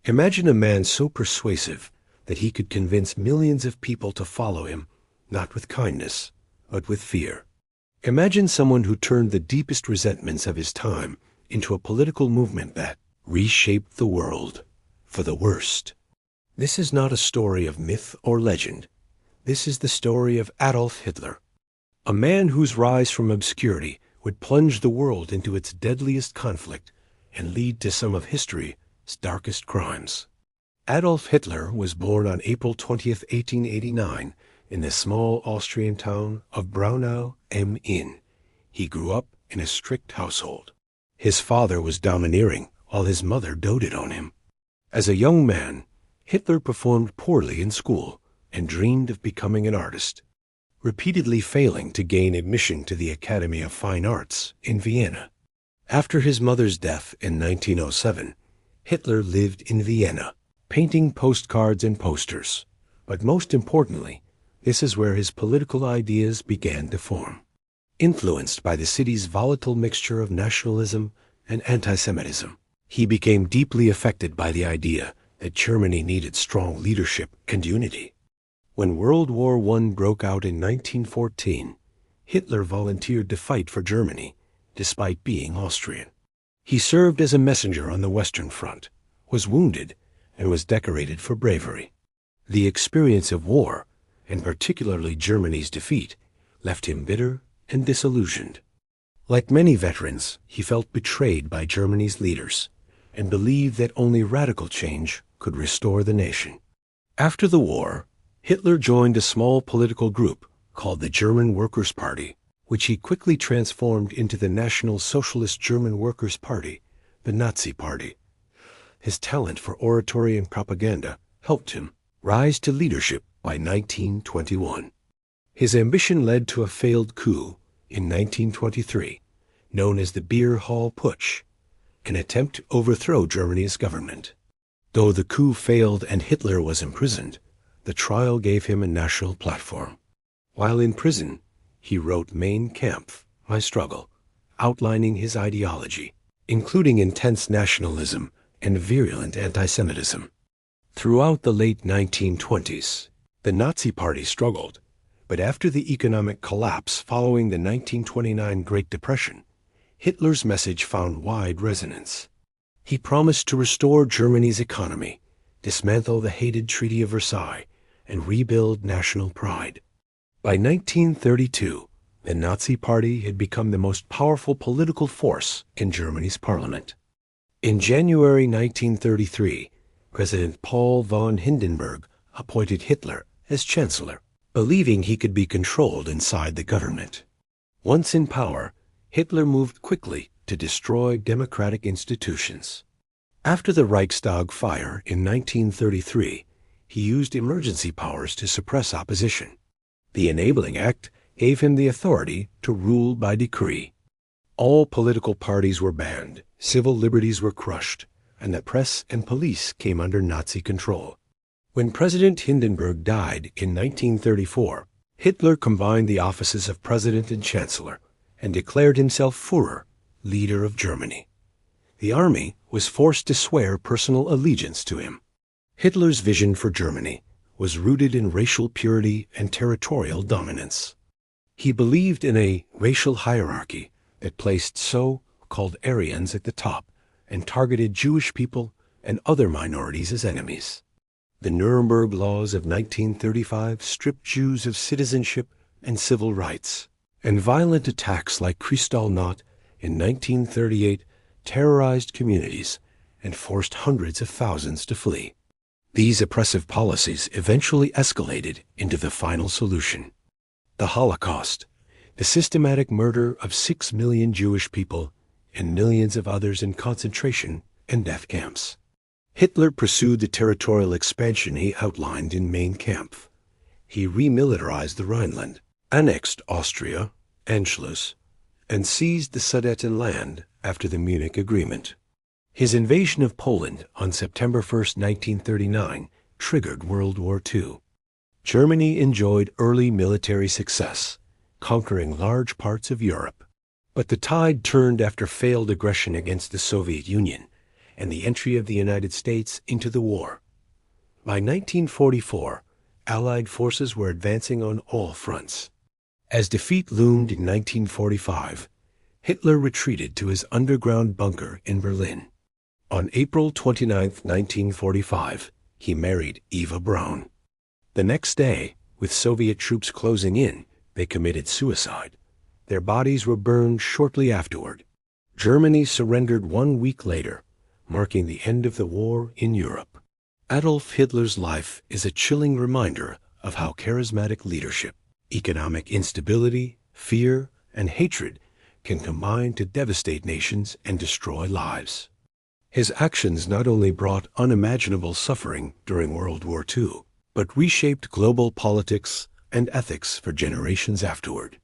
Imagine a man so persuasive that he could convince millions of people to follow him, not with kindness, but with fear. Imagine someone who turned the deepest resentments of his time into a political movement that reshaped the world for the worst. This is not a story of myth or legend. This is the story of Adolf Hitler, a man whose rise from obscurity would plunge the world into its deadliest conflict and lead to some of history's darkest crimes. Adolf Hitler was born on April 20th, 1889, in the small Austrian town of Braunau am Inn. He grew up in a strict household. His father was domineering, while his mother doted on him. As a young man, Hitler performed poorly in school and dreamed of becoming an artist, repeatedly failing to gain admission to the Academy of Fine Arts in Vienna. After his mother's death in 1907, Hitler lived in Vienna, painting postcards and posters. But most importantly, this is where his political ideas began to form. Influenced by the city's volatile mixture of nationalism and anti-Semitism, he became deeply affected by the idea that Germany needed strong leadership and unity. When World War I broke out in 1914, Hitler volunteered to fight for Germany, despite being Austrian. He served as a messenger on the Western Front, was wounded, and was decorated for bravery. The experience of war, and particularly Germany's defeat, left him bitter and disillusioned. Like many veterans, he felt betrayed by Germany's leaders and believed that only radical change could restore the nation. After the war, Hitler joined a small political group called the German Workers' Party, which he quickly transformed into the National Socialist German Workers' Party, the Nazi Party. His talent for oratory and propaganda helped him rise to leadership by 1921. His ambition led to a failed coup in 1923, known as the Beer Hall Putsch, an attempt to overthrow Germany's government. Though the coup failed and Hitler was imprisoned, the trial gave him a national platform. While in prison, he wrote Mein Kampf, My Struggle, outlining his ideology, including intense nationalism and virulent anti-Semitism. Throughout the late 1920s, the Nazi Party struggled, but after the economic collapse following the 1929 Great Depression, Hitler's message found wide resonance. He promised to restore Germany's economy, dismantle the hated Treaty of Versailles, and rebuild national pride. By 1932, the Nazi Party had become the most powerful political force in Germany's parliament. In January 1933, President Paul von Hindenburg appointed Hitler as chancellor, believing he could be controlled inside the government. Once in power, Hitler moved quickly to destroy democratic institutions. After the Reichstag fire in 1933, he used emergency powers to suppress opposition. The Enabling Act gave him the authority to rule by decree. All political parties were banned, civil liberties were crushed, and the press and police came under Nazi control. When President Hindenburg died in 1934, Hitler combined the offices of president and chancellor and declared himself Führer, leader of Germany. The army was forced to swear personal allegiance to him. Hitler's vision for Germany was rooted in racial purity and territorial dominance. He believed in a racial hierarchy that placed so-called Aryans at the top and targeted Jewish people and other minorities as enemies. The Nuremberg laws of 1935 stripped Jews of citizenship and civil rights, and violent attacks like Kristallnacht in 1938 terrorized communities and forced hundreds of thousands to flee. These oppressive policies eventually escalated into the final solution: the Holocaust, the systematic murder of 6 million Jewish people and millions of others in concentration and death camps. Hitler pursued the territorial expansion he outlined in Mein Kampf. He remilitarized the Rhineland, annexed Austria, Anschluss, and seized the Sudetenland after the Munich Agreement. His invasion of Poland on September 1, 1939, triggered World War II. Germany enjoyed early military success, conquering large parts of Europe. But the tide turned after failed aggression against the Soviet Union, and the entry of the United States into the war. By 1944, Allied forces were advancing on all fronts. As defeat loomed in 1945, Hitler retreated to his underground bunker in Berlin. On April 29, 1945, he married Eva Braun. The next day, with Soviet troops closing in, they committed suicide. Their bodies were burned shortly afterward. Germany surrendered 1 week later, marking the end of the war in Europe. Adolf Hitler's life is a chilling reminder of how charismatic leadership, economic instability, fear, and hatred can combine to devastate nations and destroy lives. His actions not only brought unimaginable suffering during World War II, but reshaped global politics and ethics for generations afterward.